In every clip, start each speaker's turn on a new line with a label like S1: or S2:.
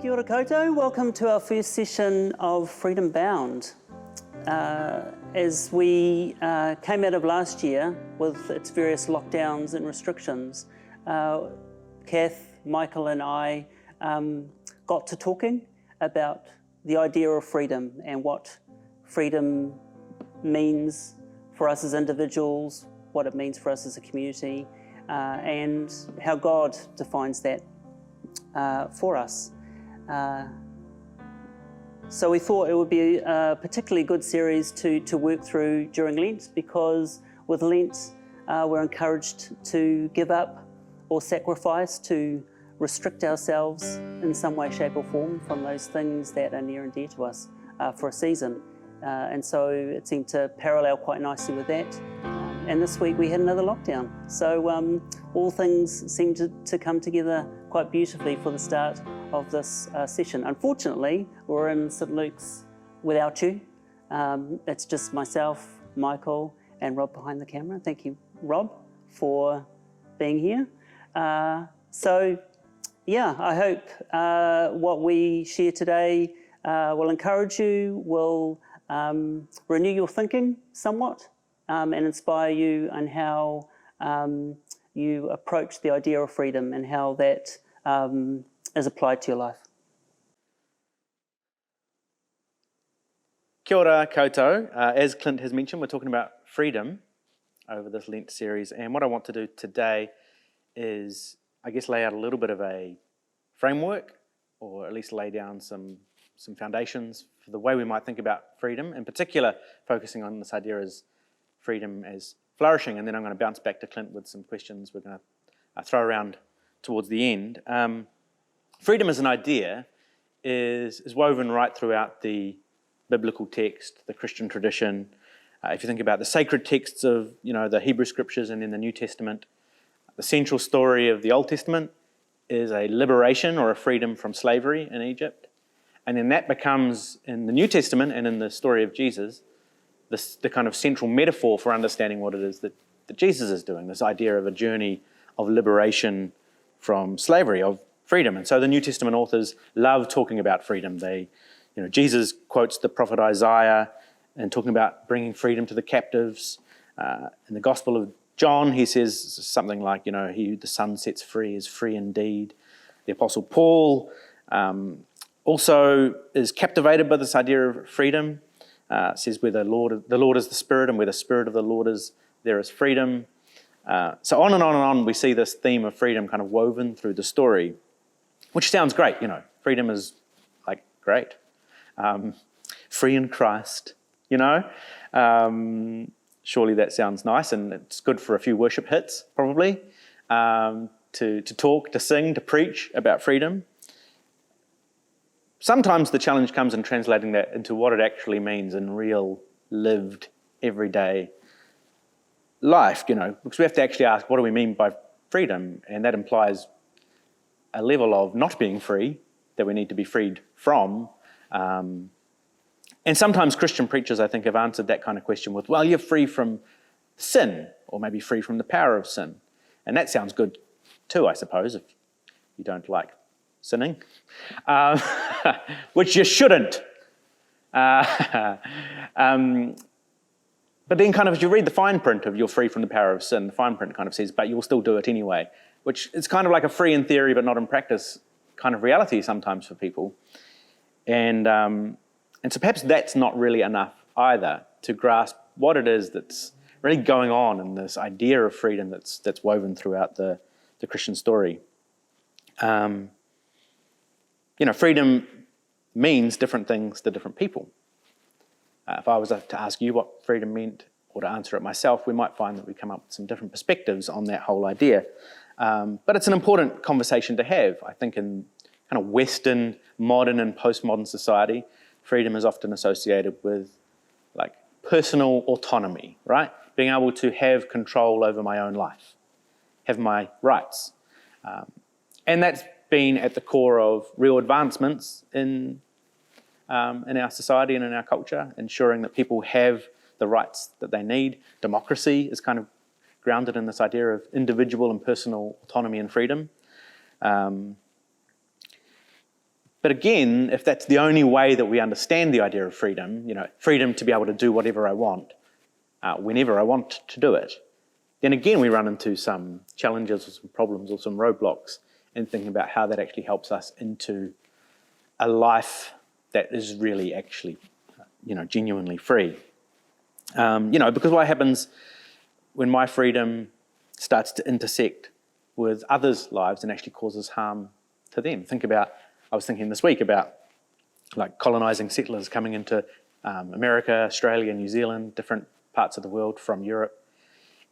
S1: Kia ora koutou. Welcome to our first session of Freedom Bound. As we came out of last year with its various lockdowns and restrictions, Kath, Michael and I got to talking about the idea of freedom and what freedom means for us as individuals, what it means for us as a community, and how God defines that for us. So we thought it would be a particularly good series to work through during Lent, because with Lent we're encouraged to give up or sacrifice, to restrict ourselves in some way, shape or form from those things that are near and dear to us for a season. And so it seemed to parallel quite nicely with that. And this week we had another lockdown. So all things seemed to come together quite beautifully for the start of this session. Unfortunately, we're in St Luke's without you. It's just myself, Michael, and Rob behind the camera. Thank you, Rob, for being here. So, yeah, I hope what we share today will encourage you, will renew your thinking somewhat, and inspire you on how you approach the idea of freedom and how that is applied to your life.
S2: Kia ora koutou. As Clint has mentioned, we're talking about freedom over this Lent series, and what I want to do today is, I guess, lay out a little bit of a framework, or at least lay down some foundations for the way we might think about freedom, in particular focusing on this idea as freedom as flourishing, and then I'm going to bounce back to Clint with some questions we're going to throw around towards the end. Freedom as an idea is woven right throughout the biblical text, the Christian tradition. If you think about the sacred texts of the Hebrew Scriptures and in the New Testament, the central story of the Old Testament is a liberation or a freedom from slavery in Egypt. And then that becomes, in the New Testament and in the story of Jesus, the kind of central metaphor for understanding what it is that Jesus is doing, this idea of a journey of liberation from slavery, of freedom. And so the New Testament authors love talking about freedom. Jesus quotes the prophet Isaiah and talking about bringing freedom to the captives. In the Gospel of John, he says something like, he who the Son sets free is free indeed. The Apostle Paul also is captivated by this idea of freedom. Says where the Lord is the Spirit, and where the Spirit of the Lord is, there is freedom. So on and on and on, we see this theme of freedom kind of woven through the story, which sounds great. Freedom is like great. Free in Christ, surely that sounds nice, and it's good for a few worship hits, probably, to talk, to sing, to preach about freedom. Sometimes the challenge comes in translating that into what it actually means in real, lived, everyday life, because we have to actually ask, what do we mean by freedom? And that implies a level of not being free that we need to be freed from. And sometimes Christian preachers, I think, have answered that kind of question with, well, you're free from sin, or maybe free from the power of sin. And that sounds good too, I suppose, if you don't like sinning, which you shouldn't. But then kind of as you read the fine print of you're free from the power of sin, the fine print kind of says, but you'll still do it anyway, which is kind of like a free in theory but not in practice kind of reality sometimes for people. And so perhaps that's not really enough either to grasp what it is that's really going on in this idea of freedom that's woven throughout the Christian story. Freedom means different things to different people. If I was to ask you what freedom meant, or to answer it myself, we might find that we come up with some different perspectives on that whole idea. But it's an important conversation to have. I think in kind of Western, modern and postmodern society, freedom is often associated with like personal autonomy, right? Being able to have control over my own life, have my rights. And that's been at the core of real advancements in our society and in our culture, ensuring that people have the rights that they need. Democracy is kind of grounded in this idea of individual and personal autonomy and freedom. But again, if that's the only way that we understand the idea of freedom, freedom to be able to do whatever I want, whenever I want to do it, then again we run into some challenges or some problems or some roadblocks in thinking about how that actually helps us into a life that is really actually, genuinely free. Because what happens when my freedom starts to intersect with others' lives and actually causes harm to them? I was thinking this week about like colonizing settlers coming into America, Australia, New Zealand, different parts of the world from Europe,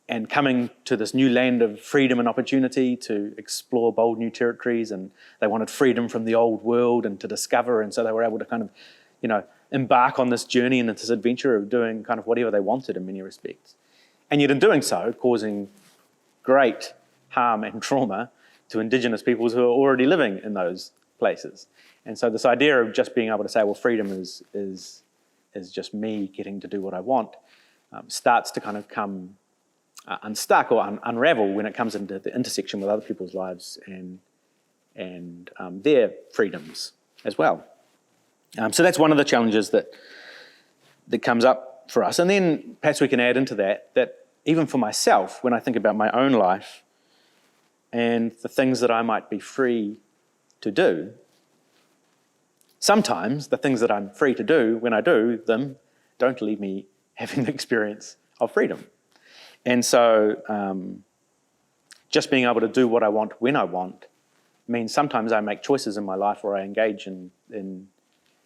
S2: and coming to this new land of freedom and opportunity to explore bold new territories, and they wanted freedom from the old world and to discover, and so they were able to kind of, embark on this journey and this adventure of doing kind of whatever they wanted in many respects. And yet in doing so, causing great harm and trauma to Indigenous peoples who are already living in those places. And so this idea of just being able to say, well, freedom is just me getting to do what I want, starts to kind of come unstuck or unravel when it comes into the intersection with other people's lives and their freedoms as well. So that's one of the challenges that comes up for us. And then perhaps we can add into that even for myself, when I think about my own life and the things that I might be free to do, sometimes the things that I'm free to do, when I do them, don't leave me having the experience of freedom. And so just being able to do what I want when I want means sometimes I make choices in my life where I engage in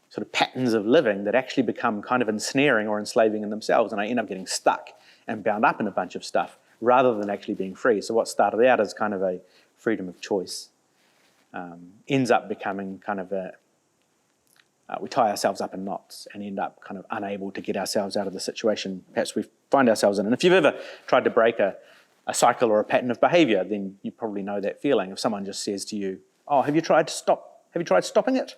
S2: sort of patterns of living that actually become kind of ensnaring or enslaving in themselves, and I end up getting stuck and bound up in a bunch of stuff rather than actually being free. So what started out as kind of a freedom of choice ends up becoming kind of we tie ourselves up in knots and end up kind of unable to get ourselves out of the situation perhaps we find ourselves in. And if you've ever tried to break a cycle or a pattern of behaviour, then you probably know that feeling. If someone just says to you, oh, have you tried stopping it?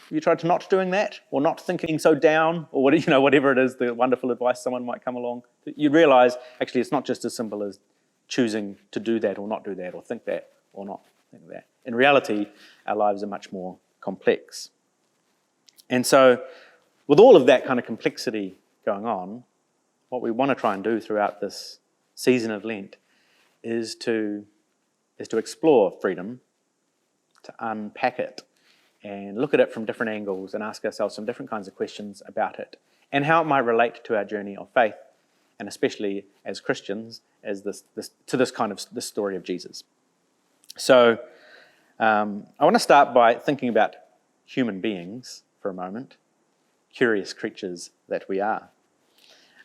S2: Have you tried to not doing that, or not thinking so down, or whatever it is, the wonderful advice someone might come along, you realise actually it's not just as simple as choosing to do that or not do that, or think that or not think that. In reality, our lives are much more complex. And so with all of that kind of complexity going on, what we want to try and do throughout this season of Lent is to explore freedom, to unpack it, and look at it from different angles and ask ourselves some different kinds of questions about it and how it might relate to our journey of faith, and especially as Christians, as this story of Jesus. So I want to start by thinking about human beings for a moment, curious creatures that we are.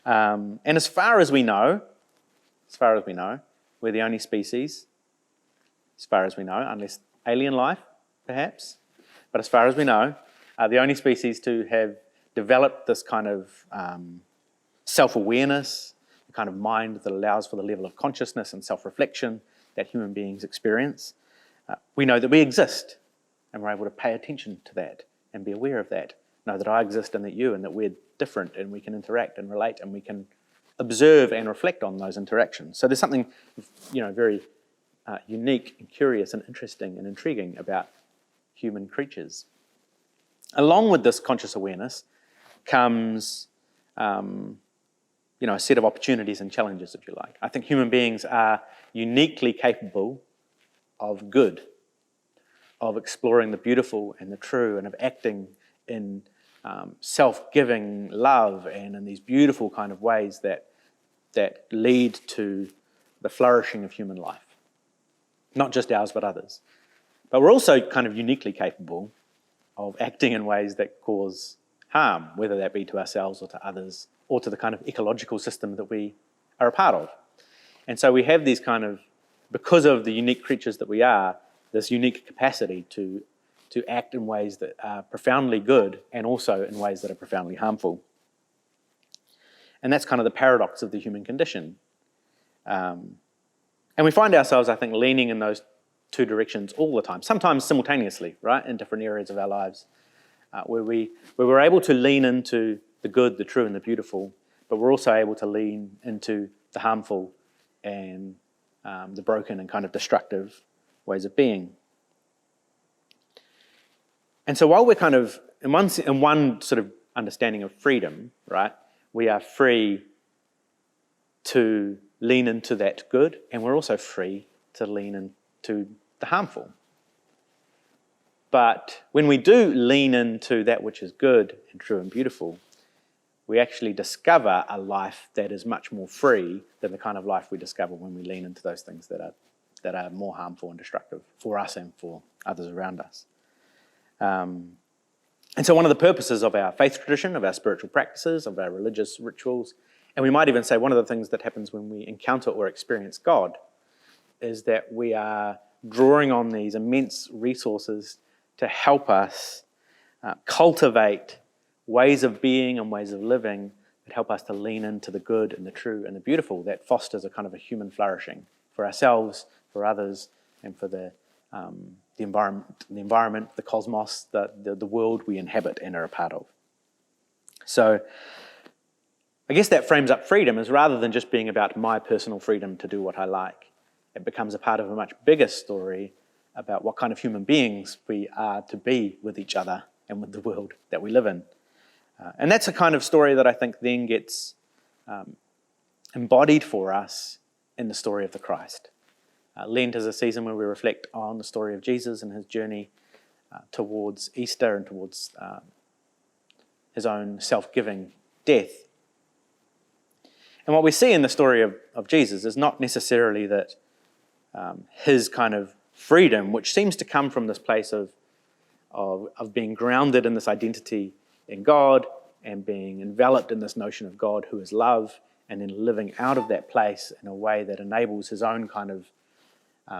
S2: And as far as we know, we're the only species, as far as we know, unless alien life, perhaps, but as far as we know, the only species to have developed this kind of self-awareness, the kind of mind that allows for the level of consciousness and self-reflection that human beings experience. We know that we exist, and we're able to pay attention to that and be aware of that. Know that I exist and that you, and that we're different, and we can interact and relate, and we can observe and reflect on those interactions. So there's something, very unique and curious and interesting and intriguing about human creatures. Along with this conscious awareness comes, a set of opportunities and challenges, if you like. I think human beings are uniquely capable of good, of exploring the beautiful and the true, and of acting in self-giving love and in these beautiful kind of ways that lead to the flourishing of human life. Not just ours, but others. But we're also kind of uniquely capable of acting in ways that cause harm, whether that be to ourselves or to others, or to the kind of ecological system that we are a part of. And so we have these kind of, because of the unique creatures that we are, this unique capacity to act in ways that are profoundly good and also in ways that are profoundly harmful. And that's kind of the paradox of the human condition. And we find ourselves, I think, leaning in those two directions all the time, sometimes simultaneously, right, in different areas of our lives, where we're able to lean into the good, the true, and the beautiful, but we're also able to lean into the harmful and the broken and kind of destructive ways of being. And so while we're kind of, in one sort of understanding of freedom, right, we are free to lean into that good, and we're also free to lean into the harmful. But when we do lean into that which is good and true and beautiful, we actually discover a life that is much more free than the kind of life we discover when we lean into those things that are more harmful and destructive for us and for others around us. And so one of the purposes of our faith tradition, of our spiritual practices, of our religious rituals, and we might even say one of the things that happens when we encounter or experience God, is that we are drawing on these immense resources to help us cultivate ways of being and ways of living that help us to lean into the good and the true and the beautiful, that fosters a kind of a human flourishing for ourselves, for others, and for the environment, the cosmos, the world we inhabit and are a part of. So I guess that frames up freedom as, rather than just being about my personal freedom to do what I like, it becomes a part of a much bigger story about what kind of human beings we are to be with each other and with the world that we live in. And that's a kind of story that I think then gets embodied for us in the story of the Christ. Lent is a season where we reflect on the story of Jesus and his journey towards Easter and towards his own self-giving death. And what we see in the story of Jesus is not necessarily that his kind of freedom, which seems to come from this place of being grounded in this identity in God and being enveloped in this notion of God who is love, and then living out of that place in a way that enables his own kind of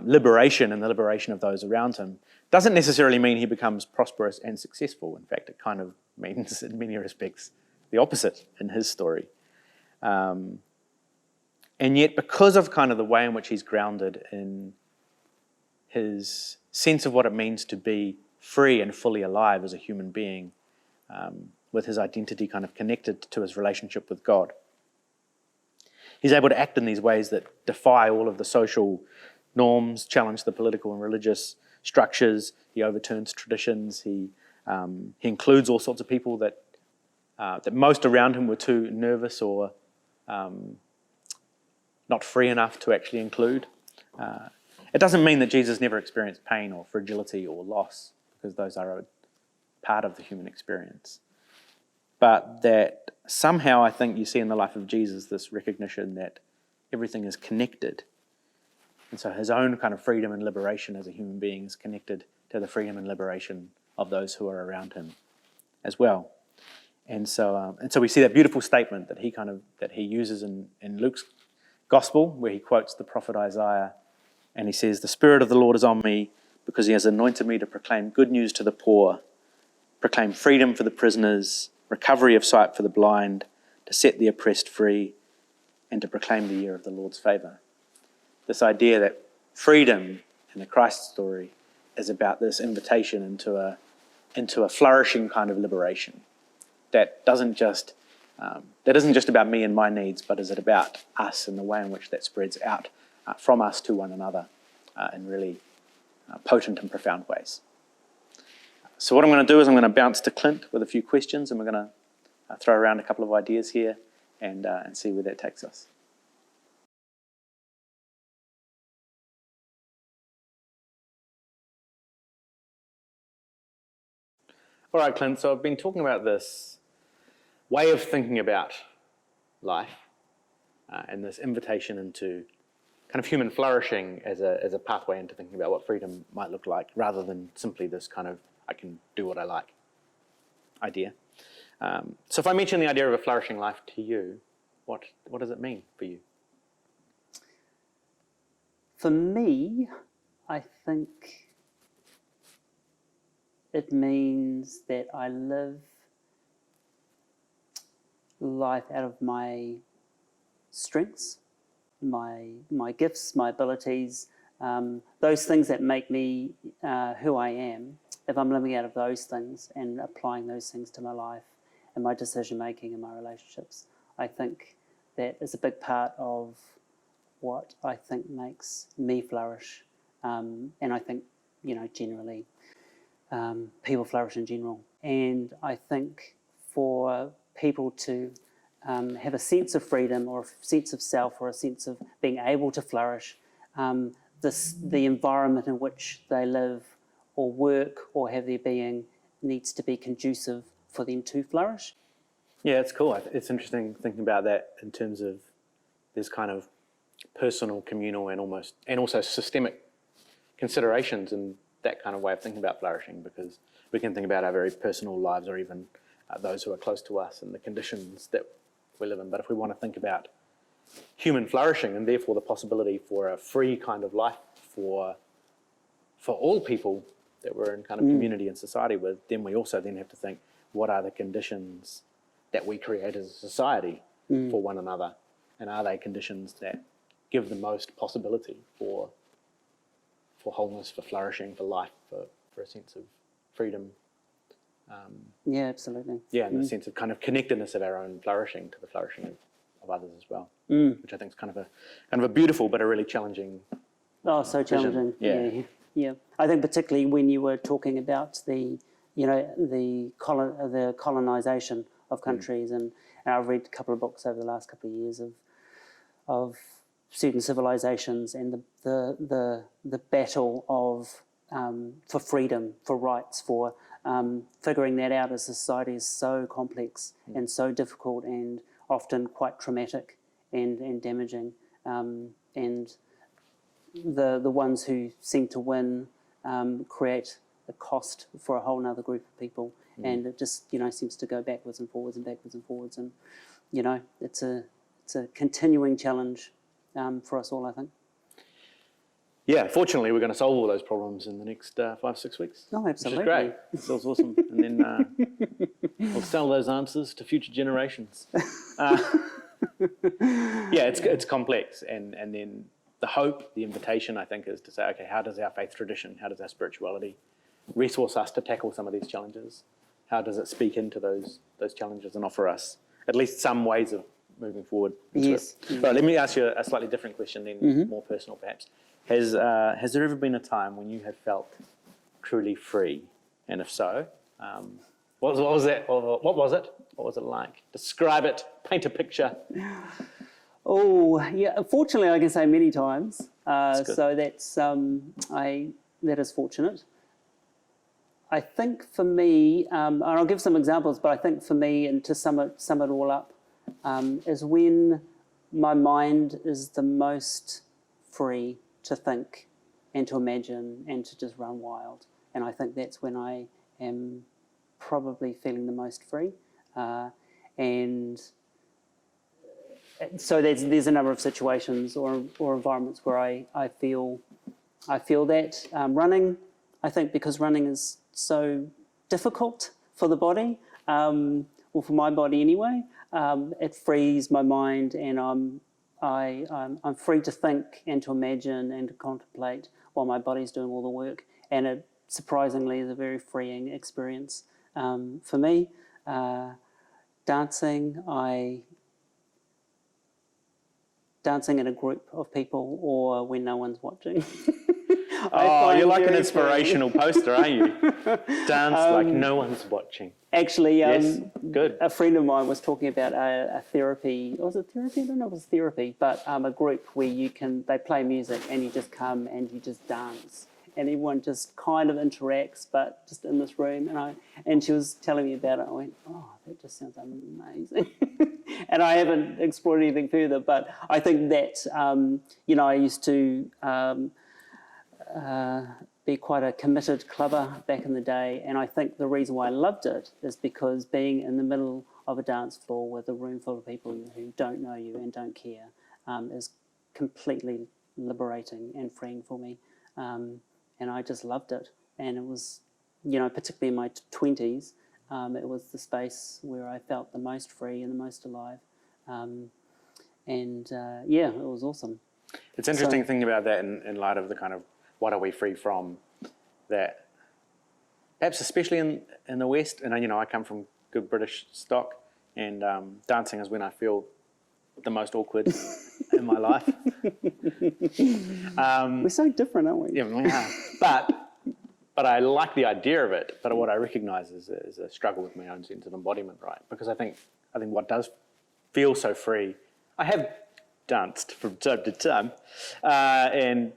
S2: liberation and the liberation of those around him, doesn't necessarily mean he becomes prosperous and successful. In fact, it kind of means, in many respects, the opposite in his story. And yet, because of kind of the way in which he's grounded in his sense of what it means to be free and fully alive as a human being, with his identity kind of connected to his relationship with God, he's able to act in these ways that defy all of the social norms, challenge the political and religious structures. He overturns traditions. He includes all sorts of people that most around him were too nervous or not free enough to actually include. It doesn't mean that Jesus never experienced pain or fragility or loss, because those are a part of the human experience. But that somehow I think you see in the life of Jesus this recognition that everything is connected. And so his own kind of freedom and liberation as a human being is connected to the freedom and liberation of those who are around him as well. And so we see that beautiful statement that he uses in Luke's gospel, where he quotes the prophet Isaiah, and he says, "The Spirit of the Lord is on me, because he has anointed me to proclaim good news to the poor, proclaim freedom for the prisoners, recovery of sight for the blind, to set the oppressed free, and to proclaim the year of the Lord's favour." This idea that freedom in the Christ story is about this invitation into a flourishing kind of liberation that isn't just about me and my needs, but is it about us and the way in which that spreads out from us to one another in really potent and profound ways. So what I'm going to do is I'm going to bounce to Clint with a few questions, and we're going to throw around a couple of ideas here and see where that takes us. All right, Clint, so I've been talking about this way of thinking about life and this invitation into kind of human flourishing as a pathway into thinking about what freedom might look like, rather than simply this kind of I can do what I like idea. So if I mention the idea of a flourishing life to you, what does it mean for you?
S1: For me, I think it means that I live life out of my strengths, my gifts, my abilities, those things that make me who I am. If I'm living out of those things and applying those things to my life and my decision making and my relationships, I think that is a big part of what I think makes me flourish. And I think, generally, people flourish in general. And I think for people to have a sense of freedom or a sense of self or a sense of being able to flourish, the environment in which they live or work or have their being needs to be conducive for them to flourish.
S2: Yeah, it's cool. It's interesting thinking about that in terms of there's kind of personal, communal, and also systemic considerations in that kind of way of thinking about flourishing, because we can think about our very personal lives or even those who are close to us and the conditions that we live in. But if we want to think about human flourishing and therefore the possibility for a free kind of life for all people that we're in kind of community and society with, then we also then have to think, what are the conditions that we create as a society for one another? And are they conditions that give the most possibility for wholeness, for flourishing, for life, for a sense of freedom?
S1: Yeah, absolutely.
S2: Yeah, and the sense of kind of connectedness of our own flourishing to the flourishing of others as well, which I think is kind of a beautiful but a really challenging.
S1: Oh, so challenging.
S2: Vision.
S1: Yeah. I think particularly when you were talking about the colonization of countries, and I've read a couple of books over the last couple of years of certain civilizations and the battle for freedom, for rights, for figuring that out as a society is so complex and so difficult and often quite traumatic and damaging. And the ones who seem to win create a cost for a whole other group of people, and it just seems to go backwards and forwards and backwards and forwards, and it's a continuing challenge for us all, I think.
S2: Yeah, fortunately, we're going to solve all those problems in the next 5-6 weeks.
S1: Oh, absolutely.
S2: Which is great. It sounds awesome. And then we'll sell those answers to future generations. Yeah, it's complex. And then the hope, the invitation, I think, is to say, okay, how does our faith tradition, how does our spirituality resource us to tackle some of these challenges? How does it speak into those challenges and offer us at least some ways of moving forward?
S1: Yes.
S2: Right, let me ask you a slightly different question then, more personal perhaps. Has there ever been a time when you have felt truly free? And if so, what was that? What was it? What was it like? Describe it. Paint a picture.
S1: Oh, yeah. Fortunately, I can say many times. So that is fortunate. I think for me, and I'll give some examples, but I think for me, and to sum it all up, is when my mind is the most free to think and to imagine and to just run wild. And I think that's when I am probably feeling the most free. And so there's a number of situations or environments where I feel that. Running, I think because running is so difficult for the body, or for my body anyway, it frees my mind, and I'm free to think and to imagine and to contemplate while my body's doing all the work. And it surprisingly is a very freeing experience for me. Dancing in a group of people or when no one's watching.
S2: Oh, you're like an inspirational poster, aren't you? Dance like no one's watching.
S1: Actually,
S2: yes, good.
S1: A friend of mine was talking about a therapy. Was it therapy? I don't know if it was therapy, but a group where they play music and you just come and you just dance. And everyone just kind of interacts, but just in this room. And she was telling me about it. I went, oh, that just sounds amazing. And I haven't explored anything further, but I think that, I used to be quite a committed clubber back in the day. And I think the reason why I loved it is because being in the middle of a dance floor with a room full of people who don't know you and don't care is completely liberating and freeing for me. And I just loved it. And it was, particularly in my 20s, it was the space where I felt the most free and the most alive. It was awesome.
S2: It's interesting thinking about that in light of the kind of what are we free from, that perhaps especially in the West, and I come from good British stock, and dancing is when I feel the most awkward in my life.
S1: We're so different, aren't we?
S2: Yeah, we are. But but I like the idea of it. But what I recognise is a struggle with my own sense of embodiment, right? Because I think what does feel so free, I have danced from time to time, and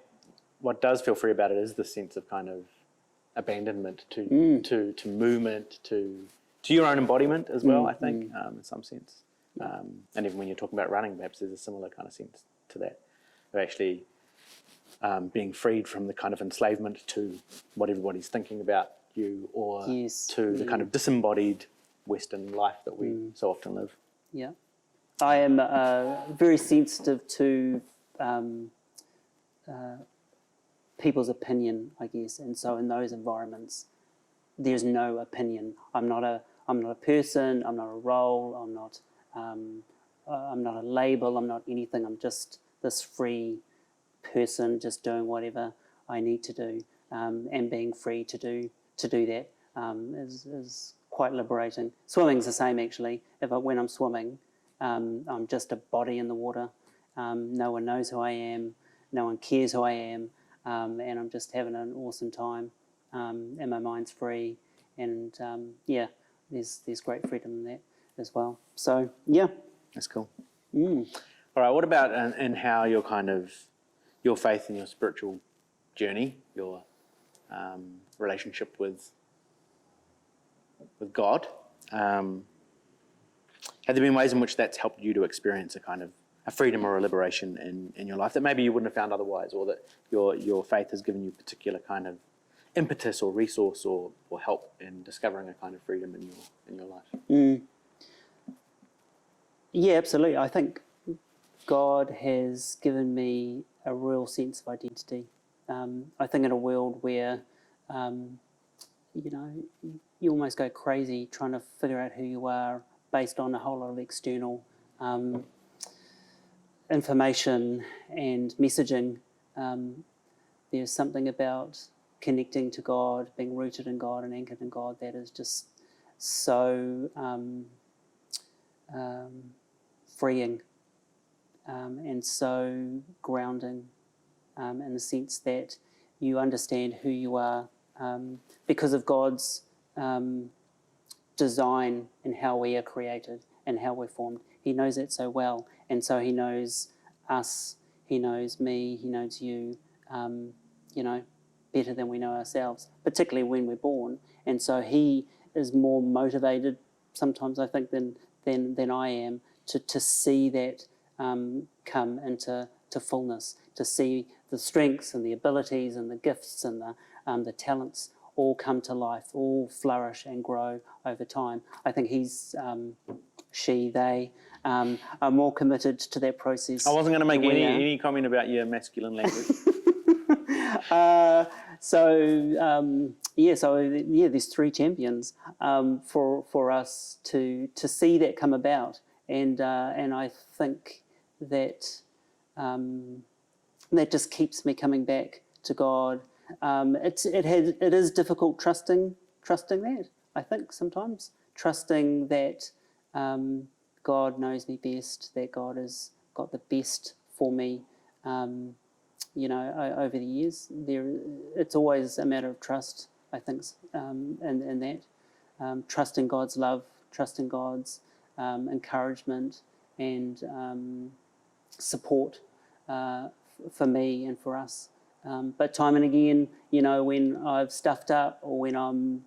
S2: what does feel free about it is the sense of kind of abandonment to movement, to your own embodiment as well. I think in some sense, and even when you're talking about running, perhaps there's a similar kind of sense to that, of actually being freed from the kind of enslavement to what everybody's thinking about you, or to the kind of disembodied Western life that we so often live.
S1: Yeah. I am very sensitive to people's opinion, I guess, and so in those environments, there's no opinion. I'm not a person. I'm not a role. I'm not a label. I'm not anything. I'm just this free person, just doing whatever I need to do, and being free to do that is quite liberating. Swimming's the same, actually. When I'm swimming, I'm just a body in the water. No one knows who I am. No one cares who I am, and I'm just having an awesome time. And my mind's free, and there's great freedom in that as well. So yeah,
S2: that's cool. All right, what about and how your kind of your faith and your spiritual journey, your relationship with God? Have there been ways in which that's helped you to experience a kind of a freedom or a liberation in your life that maybe you wouldn't have found otherwise, or that your faith has given you a particular kind of impetus or resource or help in discovering a kind of freedom in your life?
S1: Yeah, absolutely. I think God has given me a real sense of identity. I think in a world where, you almost go crazy trying to figure out who you are based on a whole lot of external information and messaging. There's something about connecting to God, being rooted in God and anchored in God, that is just so freeing and so grounding, in the sense that you understand who you are because of God's design and how we are created and how we're formed. He knows it so well, and so he knows us, he knows me, he knows you, better than we know ourselves, particularly when we're born. And so he is more motivated sometimes, I think, than I am to see that come into fullness, to see the strengths and the abilities and the gifts and the talents all come to life, all flourish and grow over time. I think they are more committed to that process.
S2: I wasn't going to make any comment about your masculine language.
S1: There's 3 champions for us to see that come about, and I think that that just keeps me coming back to God. It is difficult trusting that, I think, sometimes trusting that God knows me best, that God has got the best for me. Over the years, it's always a matter of trust, I think, in that. Trusting God's love, trusting God's encouragement and support for me and for us. But time and again, when I've stuffed up or when I'm,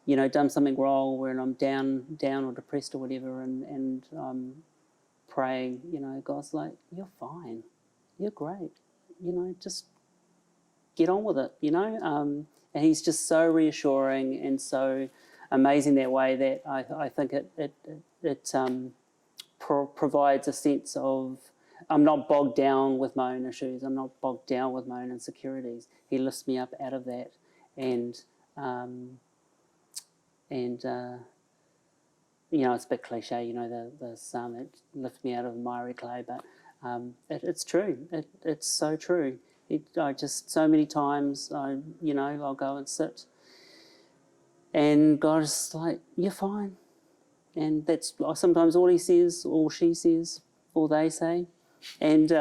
S1: done something wrong, when I'm down or depressed or whatever, and I'm praying, God's like, you're fine, you're great. Just get on with it, and he's just so reassuring and so amazing that way, that I think it provides a sense of, I'm not bogged down with my own issues, I'm not bogged down with my own insecurities. He lifts me up out of that, and it's a bit cliche, the psalm that lift me out of the miry clay, but it's true. It's so true. I just, so many times, I'll go and sit, and God's like, you're fine. And that's sometimes all he says, all she says, all they say. And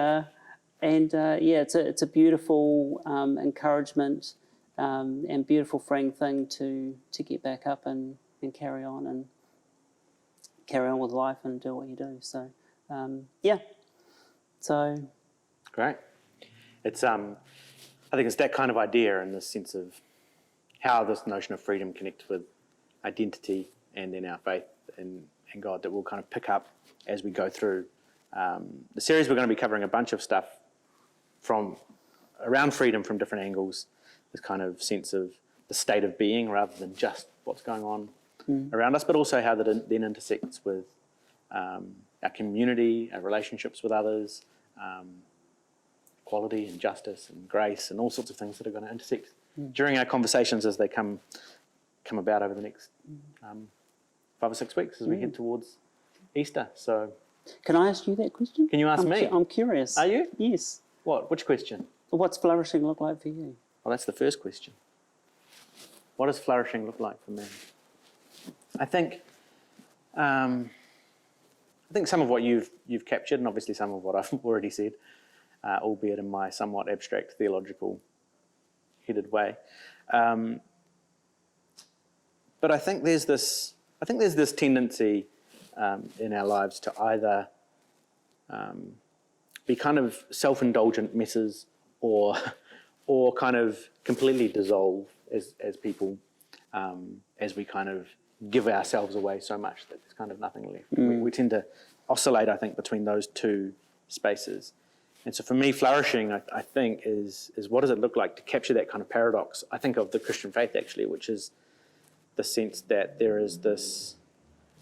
S1: it's a beautiful encouragement and beautiful, freeing thing to get back up and carry on with life and do what you do. So, yeah. So.
S2: Great. It's I think it's that kind of idea in the sense of how this notion of freedom connects with identity and then our faith in God that we'll kind of pick up as we go through the series. We're going to be covering a bunch of stuff from around freedom from different angles, this kind of sense of the state of being rather than just what's going on around us, but also how that then intersects with our community, our relationships with others, equality and justice and grace and all sorts of things that are going to intersect during our conversations as they come about over the next 5 or 6 weeks as we head towards Easter. So,
S1: can I ask you that question?
S2: Can you ask me?
S1: I'm curious.
S2: Are you?
S1: Yes.
S2: What? Which question?
S1: What's flourishing look like for you?
S2: Well, that's the first question. What does flourishing look like for me? I think some of what you've captured, and obviously some of what I've already said, albeit in my somewhat abstract theological headed way. But I think there's this tendency in our lives to either be kind of self-indulgent messes or kind of completely dissolve as people as we kind of give ourselves away so much that there's kind of nothing left. We tend to oscillate, I think, between those two spaces. And so for me, flourishing, I think, is what does it look like to capture that kind of paradox, I think, of the Christian faith, actually, which is the sense that there is this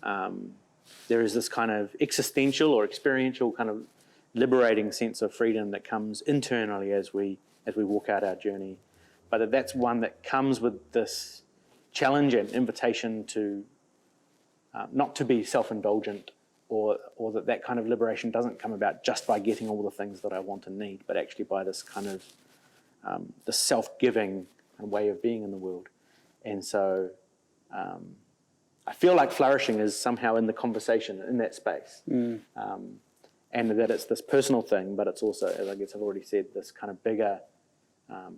S2: kind of existential or experiential kind of liberating sense of freedom that comes internally as we walk out our journey, but that's one that comes with this challenge and invitation to not to be self-indulgent, or that kind of liberation doesn't come about just by getting all the things that I want and need, but actually by this kind of the self-giving way of being in the world. And so I feel like flourishing is somehow in the conversation, in that space. And that it's this personal thing, but it's also, as I guess I've already said, this kind of bigger,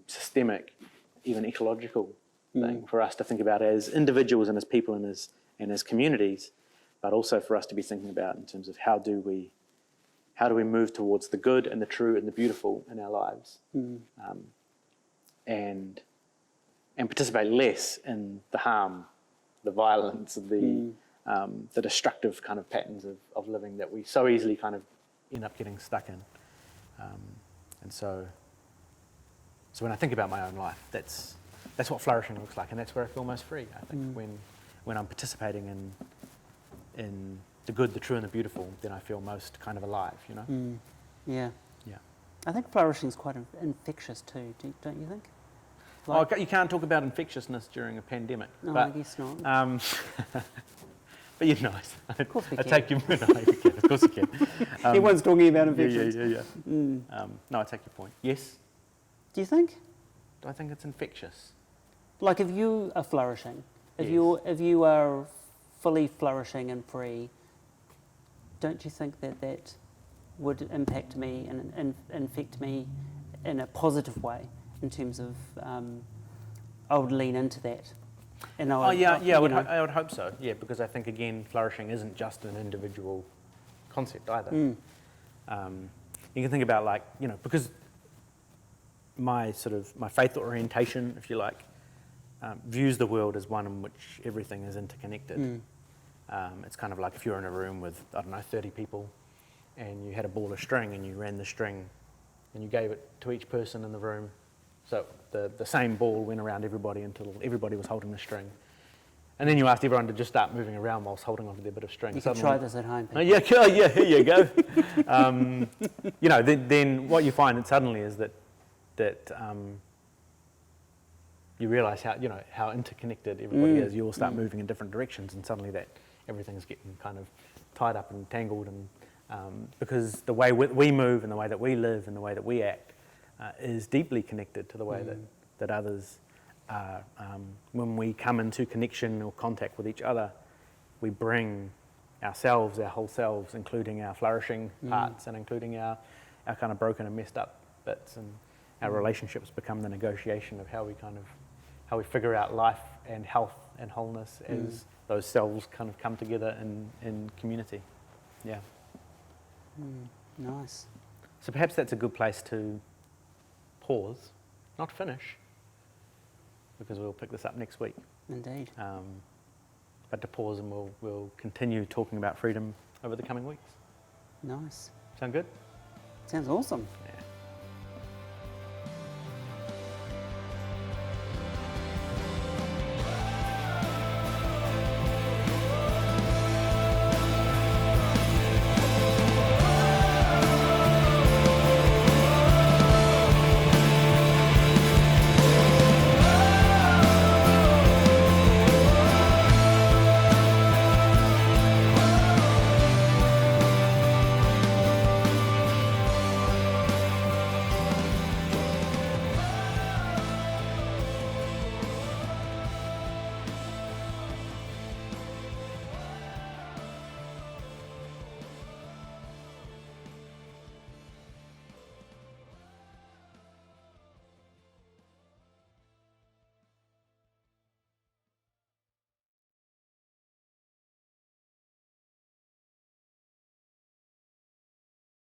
S2: systemic, even ecological thing for us to think about as individuals and as people and as communities, but also for us to be thinking about in terms of how do we move towards the good and the true and the beautiful in our lives, and participate less in the harm, the violence, the destructive kind of patterns of living that we so easily kind of end up getting stuck in. And so when I think about my own life, that's what flourishing looks like, and that's where I feel most free, I think. When I'm participating in the good, the true, and the beautiful, then I feel most kind of alive, you know?
S1: Yeah.
S2: Yeah.
S1: I think flourishing is quite infectious too, don't you think?
S2: You can't talk about infectiousness during a pandemic.
S1: No,
S2: but,
S1: I guess not.
S2: But you're nice.
S1: Of course we can.
S2: I take you. No, you can. Of course you can.
S1: Everyone's talking about infections.
S2: Yeah. No, I take your point. Yes.
S1: Do you think?
S2: Do I think it's infectious?
S1: Like if you are flourishing, if you are fully flourishing and free, don't you think that would impact me and infect me in a positive way in terms of I would lean into that. And I would hope so. Yeah, because I think again, flourishing isn't just an individual concept either. You can think about because my faith orientation, if you like, views the world as one in which everything is interconnected. It's kind of like if you're in a room with 30 people, and you had a ball of string and you ran the string, and you gave it to each person in the room. So the same ball went around everybody until everybody was holding the string. And then you asked everyone to just start moving around whilst holding onto their bit of string. You can try this at home.
S2: Yeah, here you go. Then what you find suddenly is that you realise how interconnected everybody is. You all start moving in different directions, and suddenly that everything's getting kind of tied up and tangled, and because the way we move and the way that we live and the way that we act is deeply connected to the way that others are. When we come into connection or contact with each other, we bring ourselves, our whole selves, including our flourishing parts and including our kind of broken and messed up bits, and our relationships become the negotiation of how we kind of how we figure out life and health and wholeness as those selves kind of come together in community. Yeah.
S1: Nice.
S2: So perhaps that's a good place to pause, not finish, because we'll pick this up next week.
S1: Indeed.
S2: But to pause, and we'll continue talking about freedom over the coming weeks.
S1: Nice.
S2: Sound good?
S1: Sounds awesome.
S2: Yeah.